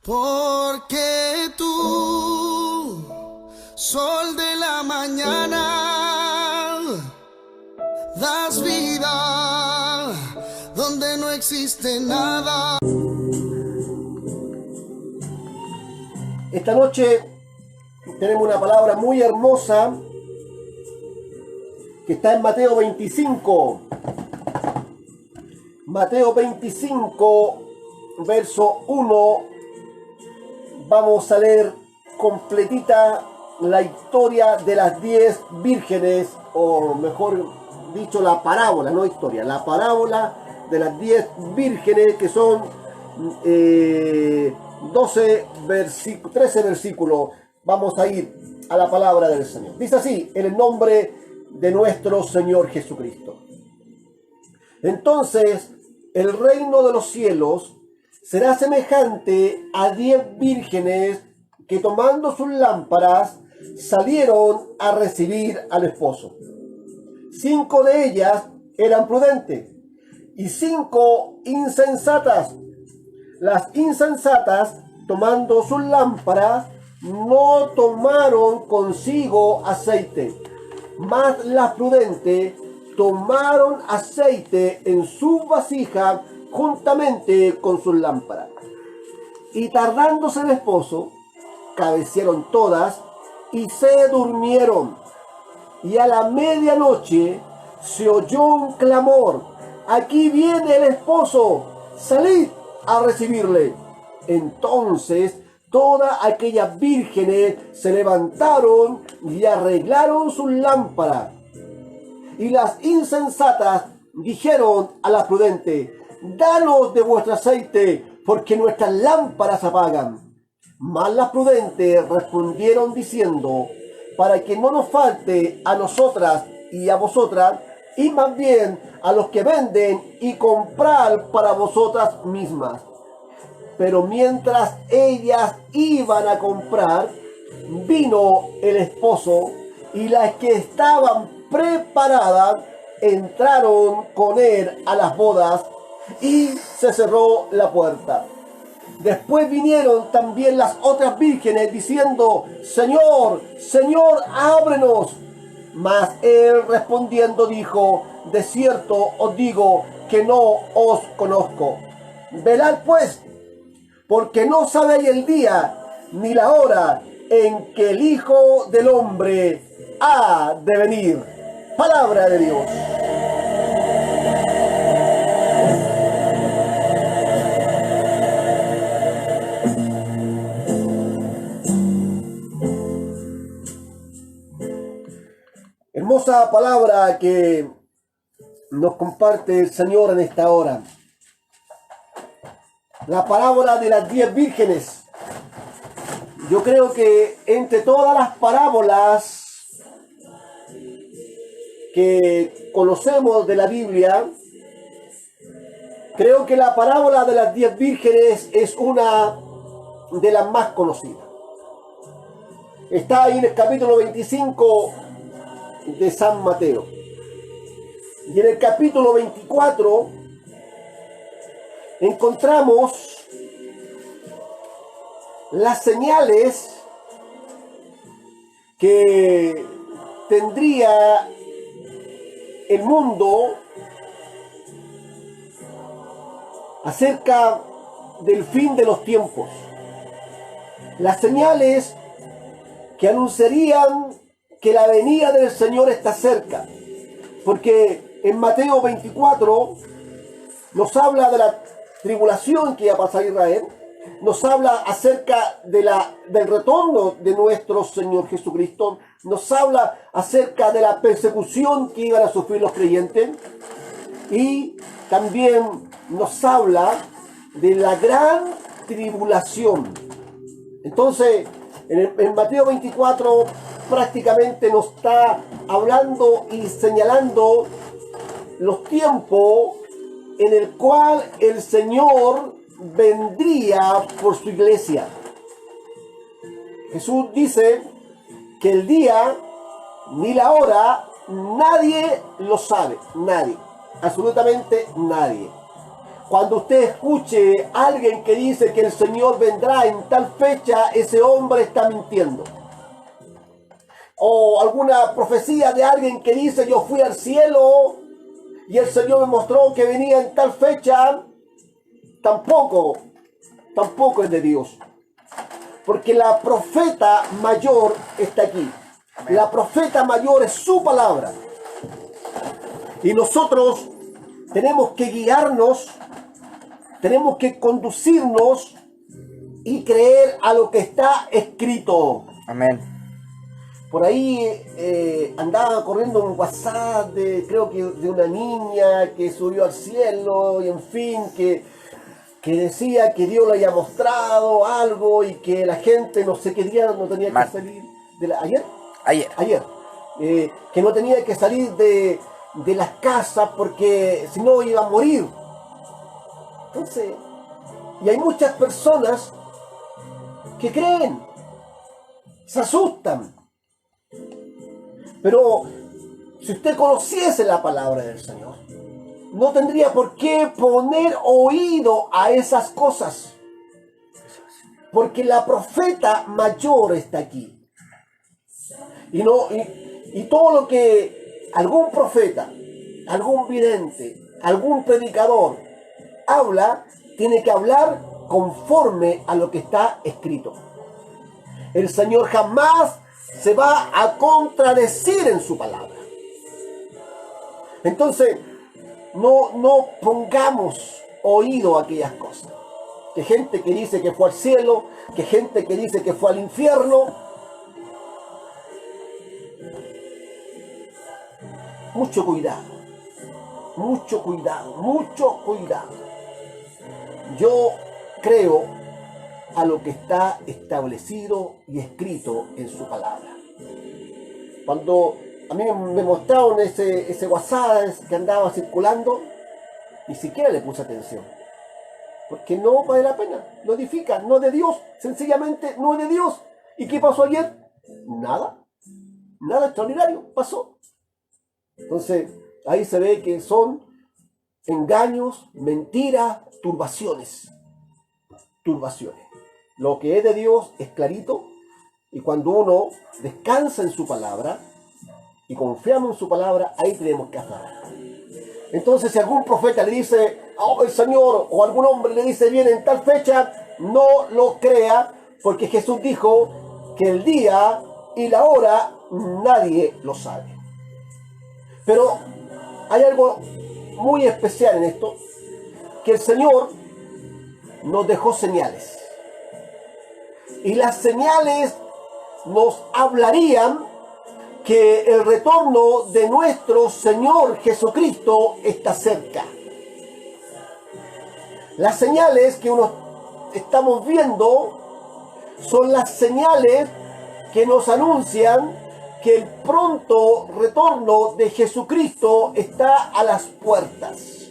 Porque tú, sol de la mañana, das vida donde no existe nada. Esta noche tenemos una palabra muy hermosa que está en Mateo 25. Mateo 25, verso 1. Vamos a leer completita la historia de las 10 vírgenes, o mejor dicho, la parábola, no historia, la parábola de las 10 vírgenes, que son 13 versículos. Vamos a ir a la palabra del Señor. Dice así, en el nombre de nuestro Señor Jesucristo. Entonces, el reino de los cielos será semejante a 10 vírgenes que, tomando sus lámparas, salieron a recibir al esposo. 5 de ellas eran prudentes y 5 insensatas. Las insensatas, tomando sus lámparas, no tomaron consigo aceite, mas las prudentes tomaron aceite en su vasija juntamente con sus lámparas. Y tardándose el esposo, cabecearon todas y se durmieron. Y a la medianoche se oyó un clamor: aquí viene el esposo, salid a recibirle. Entonces todas aquellas vírgenes se levantaron y arreglaron sus lámparas. Y las insensatas dijeron a las prudentes: danos de vuestro aceite, porque nuestras lámparas apagan. Mas las prudentes respondieron diciendo: para que no nos falte a nosotras y a vosotras, y más bien a los que venden, y comprar para vosotras mismas. Pero mientras ellas iban a comprar, vino el esposo, y las que estaban preparadas entraron con él a las bodas, y se cerró la puerta. Después vinieron también las otras vírgenes diciendo: Señor, Señor, ábrenos. Mas él respondiendo dijo: de cierto os digo que no os conozco. Velad pues, porque no sabéis el día ni la hora en que el Hijo del Hombre ha de venir. Palabra de Dios. Hermosa palabra que nos comparte el Señor en esta hora. La parábola de las 10 vírgenes. Yo creo que entre todas las parábolas que conocemos de la Biblia, creo que la parábola de las 10 vírgenes es una de las más conocidas. Está ahí en el capítulo 25 de San Mateo. Y en el capítulo 24 encontramos las señales que tendría el mundo acerca del fin de los tiempos. Las señales que anunciarían que la venida del Señor está cerca. Porque en Mateo 24 nos habla de la tribulación que iba a pasar Israel, nos habla acerca del retorno de nuestro Señor Jesucristo, nos habla acerca de la persecución que iban a sufrir los creyentes, y también nos habla de la gran tribulación. Entonces, en Mateo 24 prácticamente nos está hablando y señalando los tiempos en el cual el Señor vendría por su iglesia. Jesús dice que el día ni la hora nadie lo sabe, nadie, absolutamente nadie. Cuando usted escuche a alguien que dice que el Señor vendrá en tal fecha, ese hombre está mintiendo. O alguna profecía de alguien que dice yo fui al cielo y el Señor me mostró que venía en tal fecha, tampoco es de Dios. Porque la profeta mayor está aquí. La profeta mayor es su palabra. Y nosotros tenemos que guiarnos, tenemos que conducirnos y creer a lo que está escrito. Amén. Por ahí andaba corriendo un WhatsApp creo que de una niña que subió al cielo y en fin, que decía que Dios le había mostrado algo y que la gente no sé qué día no tenía que salir ¿Ayer? Que no tenía que salir de las casas porque si no iba a morir. Entonces, y hay muchas personas que creen, se asustan. Pero si usted conociese la palabra del Señor, no tendría por qué poner oído a esas cosas. Porque la profeta mayor está aquí. Y todo lo que algún profeta, algún vidente, algún predicador habla, tiene que hablar conforme a lo que está escrito. El Señor jamás se va a contradecir en su palabra. Entonces, no pongamos oído a aquellas cosas. Que gente que dice que fue al cielo, que gente que dice que fue al infierno. Mucho cuidado, mucho cuidado, mucho cuidado. Yo creo a lo que está establecido y escrito en su palabra. Cuando a mí me mostraron ese WhatsApp que andaba circulando, ni siquiera le puse atención. Porque no vale la pena, no edifica, no es de Dios, sencillamente no es de Dios. ¿Y qué pasó ayer? Nada extraordinario pasó. Entonces, ahí se ve que son engaños, mentiras, turbaciones. Lo que es de Dios es clarito, y cuando uno descansa en su palabra y confiamos en su palabra, ahí tenemos que aferrar. Entonces, si algún profeta le dice, oh, el Señor, o algún hombre le dice, viene en tal fecha, no lo crea, porque Jesús dijo que el día y la hora nadie lo sabe. Pero hay algo muy especial en esto, que el Señor nos dejó señales. Y las señales nos hablarían que el retorno de nuestro Señor Jesucristo está cerca. Las señales que estamos viendo son las señales que nos anuncian que el pronto retorno de Jesucristo está a las puertas.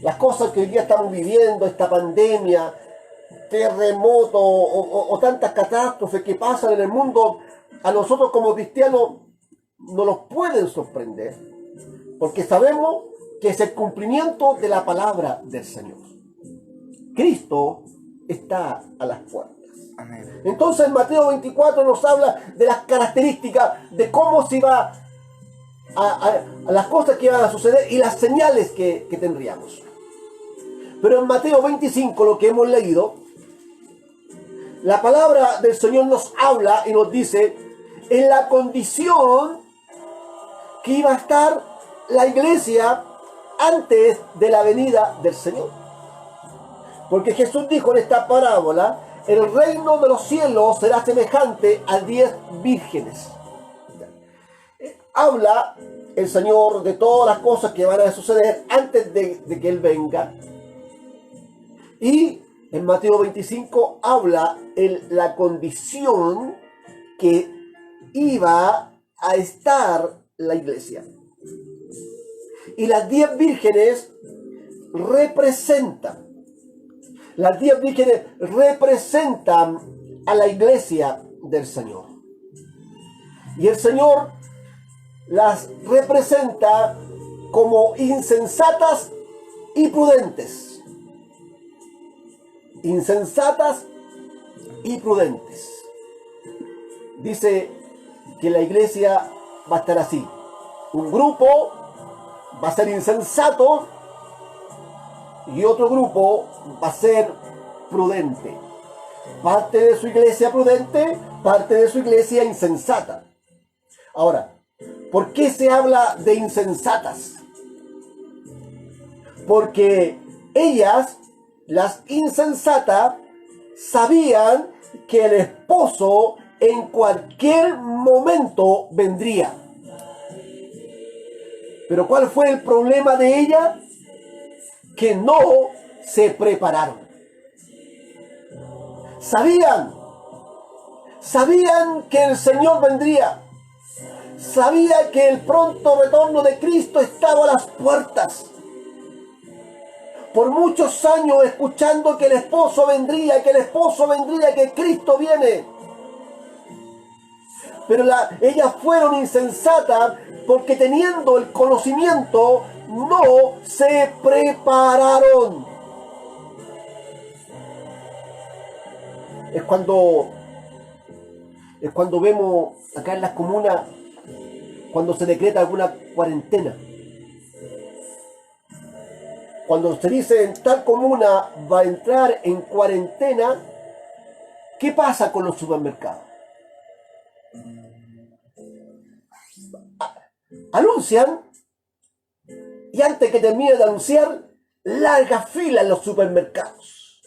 Las cosas que hoy día estamos viviendo, esta pandemia, terremoto o tantas catástrofes que pasan en el mundo, a nosotros como cristianos no nos pueden sorprender, porque sabemos que es el cumplimiento de la palabra del Señor. Cristo está a las puertas. Amén. Entonces Mateo 24 nos habla de las características, de cómo se va a las cosas que van a suceder y las señales que tendríamos. Pero en Mateo 25, lo que hemos leído, la palabra del Señor nos habla y nos dice en la condición que iba a estar la iglesia antes de la venida del Señor. Porque Jesús dijo en esta parábola, el reino de los cielos será semejante a 10 vírgenes. Habla el Señor de todas las cosas que van a suceder antes de que Él venga. Y en Mateo 25 habla la condición que iba a estar la iglesia. Y las 10 vírgenes representan. Las 10 vírgenes representan a la iglesia del Señor. Y el Señor las representa como insensatas y prudentes. Insensatas y prudentes. Dice que la iglesia va a estar así. Un grupo va a ser insensato y otro grupo va a ser prudente. Parte de su iglesia prudente, parte de su iglesia insensata. Ahora, ¿por qué se habla de insensatas? Porque ellas, las insensatas, sabían que el esposo en cualquier momento vendría. Pero ¿cuál fue el problema de ella? Que no se prepararon. Sabían que el Señor vendría. Sabía que el pronto retorno de Cristo estaba a las puertas. Por muchos años escuchando que el esposo vendría, que Cristo viene. Pero ellas fueron insensatas porque teniendo el conocimiento no se prepararon. Es cuando vemos acá en las comunas, cuando se decreta alguna cuarentena. Cuando se dice en tal comuna va a entrar en cuarentena, ¿qué pasa con los supermercados? Anuncian y antes que termine de anunciar, larga fila en los supermercados.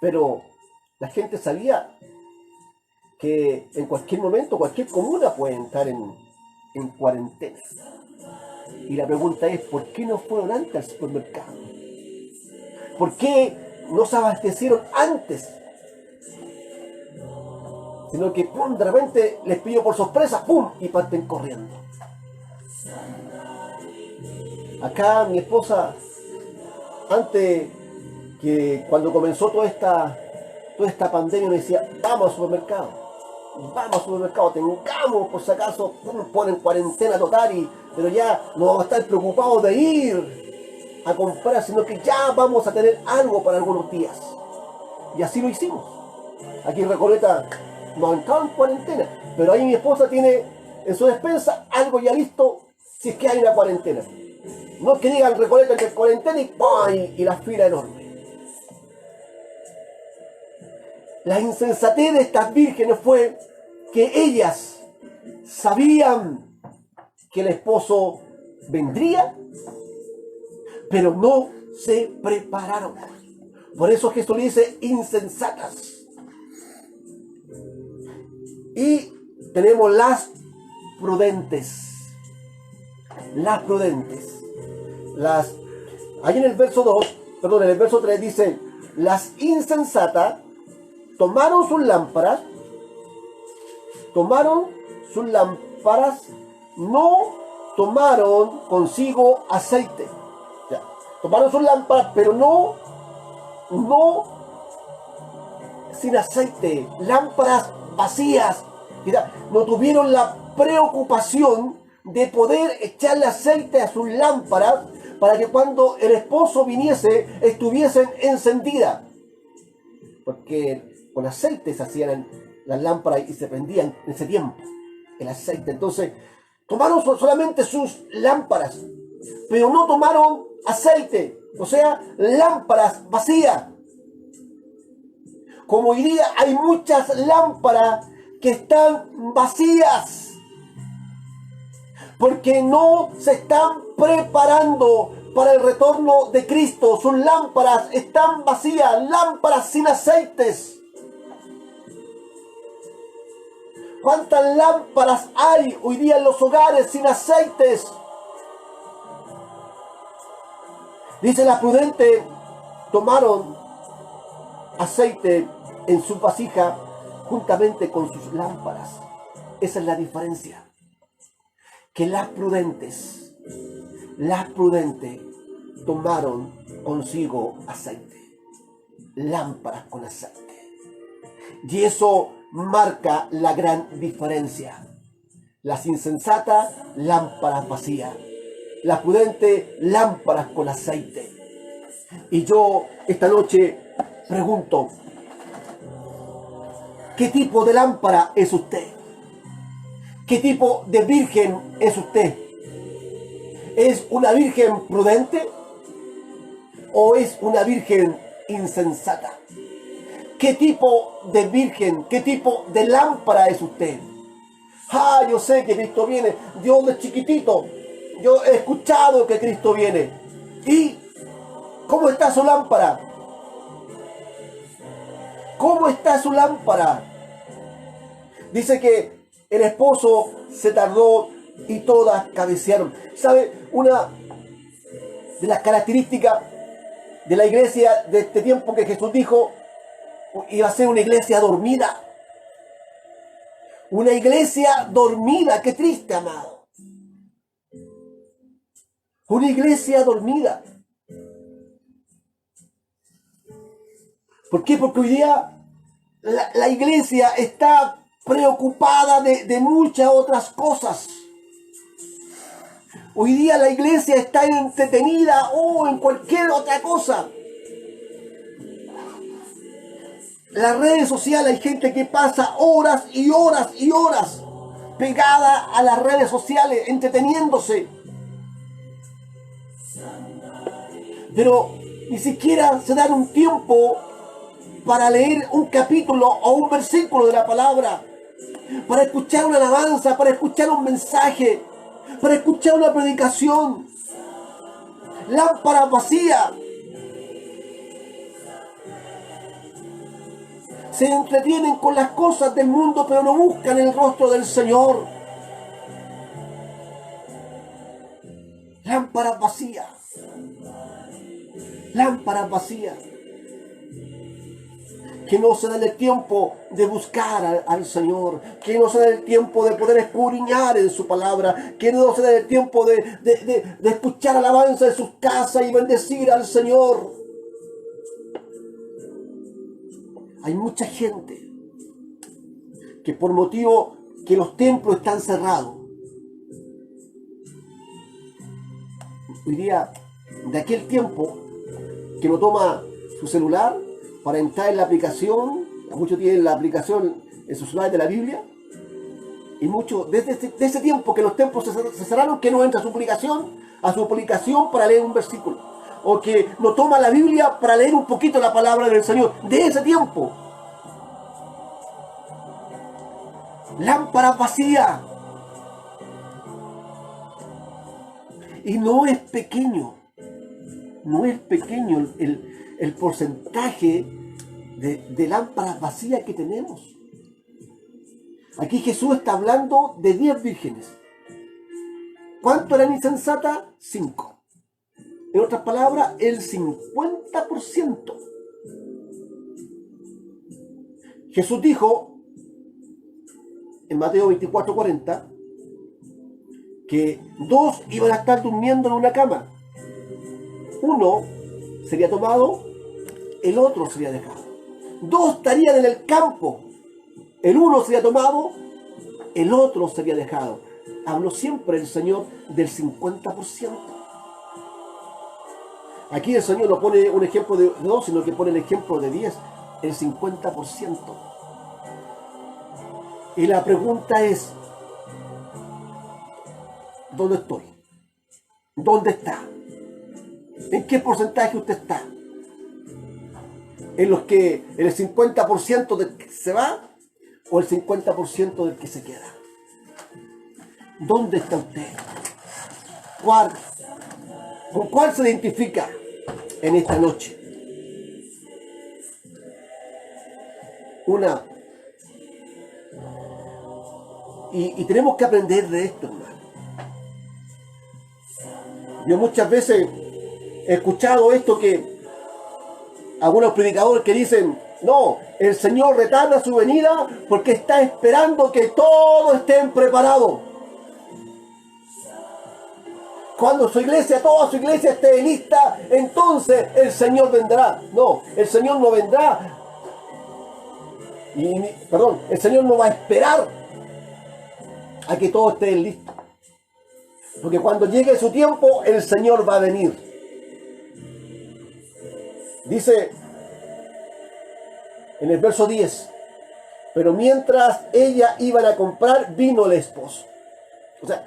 Pero la gente sabía que en cualquier momento, cualquier comuna puede entrar en cuarentena. Y la pregunta es, ¿por qué no fueron antes al supermercado? ¿Por qué no se abastecieron antes? Sino que ¡pum!, de repente les pilló por sorpresa, ¡pum!, y parten corriendo. Acá mi esposa, antes que cuando comenzó toda esta pandemia, me decía, vamos al supermercado, tengamos por si acaso, ponen cuarentena total, pero ya no vamos a estar preocupados de ir a comprar, sino que ya vamos a tener algo para algunos días. Y así lo hicimos. Aquí en Recoleta nos entramos en cuarentena, pero ahí mi esposa tiene en su despensa algo ya listo si es que hay una cuarentena. No es que digan Recoleta entre cuarentena y la fila enorme. La insensatez de estas vírgenes fue que ellas sabían que el esposo vendría, pero no se prepararon. Por eso Jesús le dice insensatas. Y tenemos las prudentes. Las prudentes. Ahí en el verso 3 dice, las insensatas tomaron sus lámparas, no tomaron consigo aceite. Ya, tomaron sus lámparas, pero no sin aceite, lámparas vacías. Mira, no tuvieron la preocupación de poder echarle aceite a sus lámparas para que cuando el esposo viniese estuviesen encendidas. Porque con aceite se hacían las lámparas y se prendían en ese tiempo el aceite. Entonces tomaron solamente sus lámparas, pero no tomaron aceite, o sea, lámparas vacías. Como hoy día hay muchas lámparas que están vacías porque no se están preparando para el retorno de Cristo. Sus lámparas están vacías, lámparas sin aceites. ¿Cuántas lámparas hay hoy día en los hogares sin aceites? Dice la prudente, tomaron aceite en su vasija juntamente con sus lámparas. Esa es la diferencia. Que las prudentes tomaron consigo aceite. Lámparas con aceite. Y eso marca la gran diferencia. Las insensatas, lámparas vacías. las prudentes lámparas con aceite. Y yo esta noche pregunto, ¿qué tipo de lámpara es usted? ¿Qué tipo de virgen es usted? ¿Es una virgen prudente o es una virgen insensata? ¿Qué tipo de virgen, qué tipo de lámpara es usted? Ah, yo sé que Cristo viene. Yo de chiquitito, yo he escuchado que Cristo viene. ¿Y cómo está su lámpara? ¿Cómo está su lámpara? Dice que el esposo se tardó y todas cabecearon. ¿Sabe? Una de las características de la iglesia de este tiempo que Jesús dijo iba a ser una iglesia dormida. Una iglesia dormida. Qué triste, amado. Una iglesia dormida. ¿Por qué? Porque hoy día la iglesia está preocupada de muchas otras cosas. Hoy día la iglesia está entretenida o en cualquier otra cosa. Las redes sociales, hay gente que pasa horas y horas y horas pegada a las redes sociales, entreteniéndose. Pero ni siquiera se dan un tiempo para leer un capítulo o un versículo de la palabra, para escuchar una alabanza, para escuchar un mensaje, para escuchar una predicación. Lámpara vacía. Se entretienen con las cosas del mundo, pero no buscan el rostro del Señor. Lámparas vacías. Lámparas vacías. Que no se den el tiempo de buscar al Señor. Que no se den el tiempo de poder escudriñar en su palabra. Que no se den el tiempo de escuchar alabanza en sus casas y bendecir al Señor. Hay mucha gente que por motivo que los templos están cerrados, hoy día, de aquel tiempo, que no toma su celular para entrar en la aplicación, muchos tienen la aplicación en sus celulares de la Biblia, y muchos, desde ese tiempo que los templos se cerraron, que no entra a su aplicación para leer un versículo. O que no toma la Biblia para leer un poquito la palabra del Señor. De ese tiempo. Lámpara vacía. Y no es pequeño. No es pequeño el porcentaje de lámparas vacías que tenemos. Aquí Jesús está hablando de 10 vírgenes. ¿Cuánto eran insensatas? 5. En otras palabras, el 50%. Jesús dijo en Mateo 24:40 que 2 iban a estar durmiendo en una cama. Uno sería tomado, el otro sería dejado. 2 estarían en el campo. El uno sería tomado, el otro sería dejado. Habló siempre el Señor del 50%. Aquí el Señor no pone un ejemplo de 2, sino que pone el ejemplo de 10, el 50%. Y la pregunta es, ¿dónde estoy? ¿Dónde está? ¿En qué porcentaje usted está? ¿En el 50% del que se va o el 50% del que se queda? ¿Dónde está usted? ¿Con cuál se identifica en esta noche? Y tenemos que aprender de esto, hermano. Yo muchas veces he escuchado esto, que algunos predicadores que dicen, no, el Señor retarda su venida porque está esperando que todos estén preparados. Cuando toda su iglesia esté lista, entonces el Señor vendrá. No, el Señor no vendrá. El Señor no va a esperar a que todos estén listos. Porque cuando llegue su tiempo, el Señor va a venir. Dice en el verso 10, pero mientras ella iban a comprar, vino el esposo. O sea,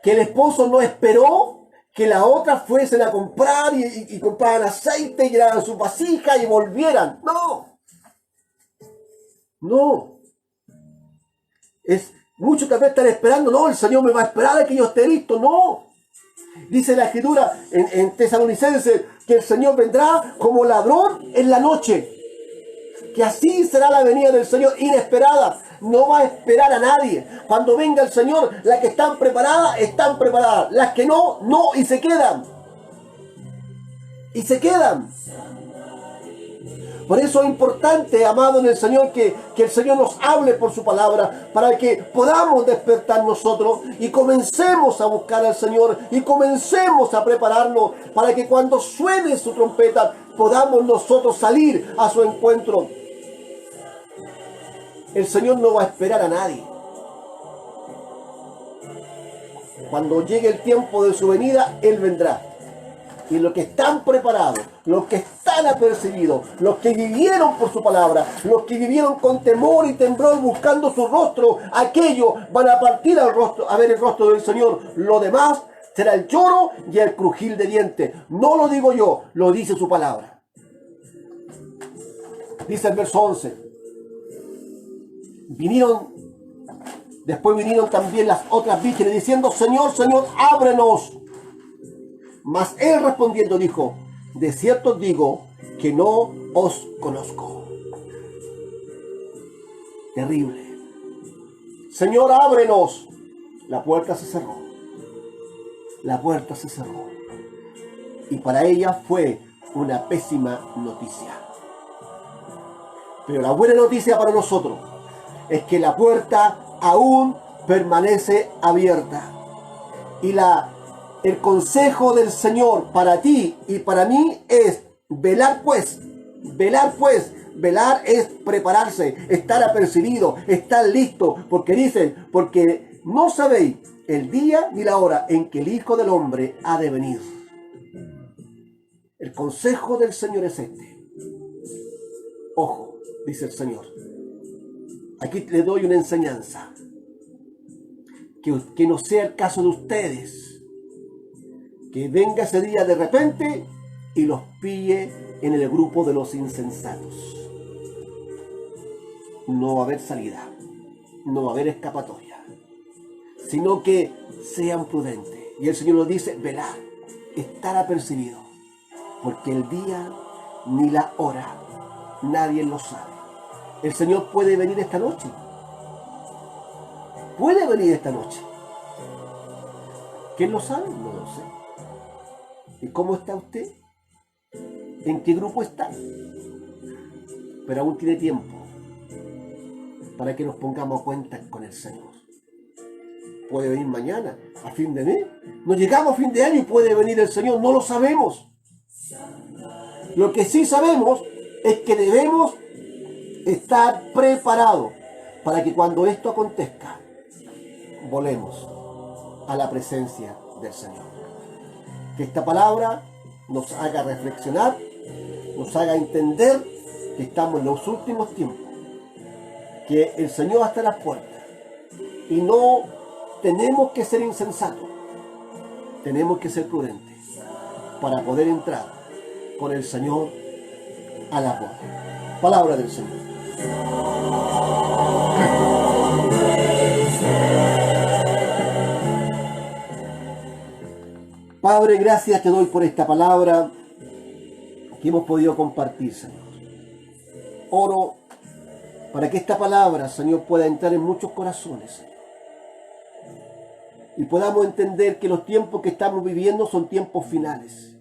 que el esposo no esperó que las otras fuesen a comprar y compraran aceite y llenaran su vasija y volvieran. No. No. Es mucho que están esperando. No, el Señor me va a esperar a que yo esté listo. No. Dice la Escritura en Tesalonicenses que el Señor vendrá como ladrón en la noche. Que así será la venida del Señor, inesperada. No va a esperar a nadie. Cuando venga el Señor, las que están preparadas, están preparadas. Las que no, no, y se quedan. Y se quedan. Por eso es importante, amado en el Señor, que el Señor nos hable por su palabra, para que podamos despertar nosotros y comencemos a buscar al Señor y comencemos a prepararnos para que cuando suene su trompeta podamos nosotros salir a su encuentro. El Señor no va a esperar a nadie. Cuando llegue el tiempo de su venida, Él vendrá. Y los que están preparados, los que están apercibidos, los que vivieron por su palabra, los que vivieron con temor y temblor buscando su rostro, aquellos van a partir al rostro, a ver el rostro del Señor. Lo demás será el lloro y el crujir de dientes. No lo digo yo, lo dice su palabra. Dice el verso 11. Después vinieron también las otras vírgenes diciendo: Señor, Señor, ábrenos. Mas él respondiendo dijo: de cierto os digo que no os conozco. Terrible. Señor, ábrenos. La puerta se cerró. La puerta se cerró. Y para ella fue una pésima noticia. Pero la buena noticia para nosotros es que la puerta aún permanece abierta. Y el consejo del Señor para ti y para mí es velar pues. Velar es prepararse, estar apercibido, estar listo. Porque dicen, porque no sabéis el día ni la hora en que el Hijo del Hombre ha de venir. El consejo del Señor es este. Ojo, dice el Señor. Aquí le doy una enseñanza. Que no sea el caso de ustedes. Que venga ese día de repente y los pille en el grupo de los insensatos. No va a haber salida. No va a haber escapatoria. Sino que sean prudentes. Y el Señor nos dice: velar, estar apercibido. Porque el día ni la hora nadie lo sabe. El Señor puede venir esta noche. Puede venir esta noche. ¿Quién lo sabe? No lo sé. ¿Y cómo está usted? ¿En qué grupo está? Pero aún tiene tiempo para que nos pongamos a cuenta con el Señor. Puede venir mañana, a fin de mes. No llegamos a fin de año y puede venir el Señor. No lo sabemos. Lo que sí sabemos es que debemos estar preparados para que cuando esto acontezca, volemos a la presencia del Señor. Que esta palabra nos haga reflexionar, nos haga entender que estamos en los últimos tiempos, que el Señor está a las puertas y no tenemos que ser insensatos, tenemos que ser prudentes para poder entrar con el Señor a la puerta. Palabra del Señor. Padre, gracias te doy por esta palabra que hemos podido compartir, Señor. Oro para que esta palabra, Señor, pueda entrar en muchos corazones, Señor. Y podamos entender que los tiempos que estamos viviendo son tiempos finales.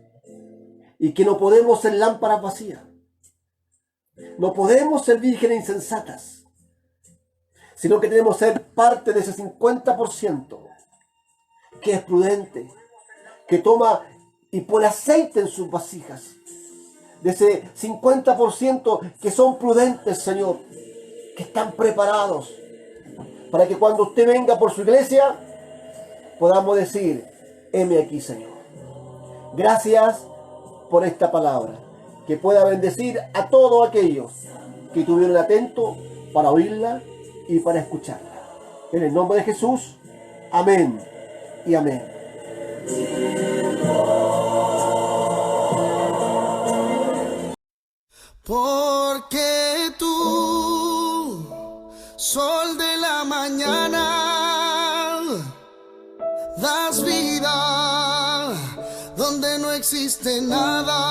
Y que no podemos ser lámparas vacías. No podemos ser vírgenes insensatas. Sino que tenemos que ser parte de ese 50% que es prudente, que toma y pone aceite en sus vasijas. De ese 50% que son prudentes, Señor, que están preparados para que cuando usted venga por su iglesia podamos decir: heme aquí, Señor. Gracias por esta palabra, que pueda bendecir a todos aquellos que estuvieron atentos para oírla y para escucharla. En el nombre de Jesús, amén y amén. Porque tú, sol de la mañana, das vida donde no existe nada.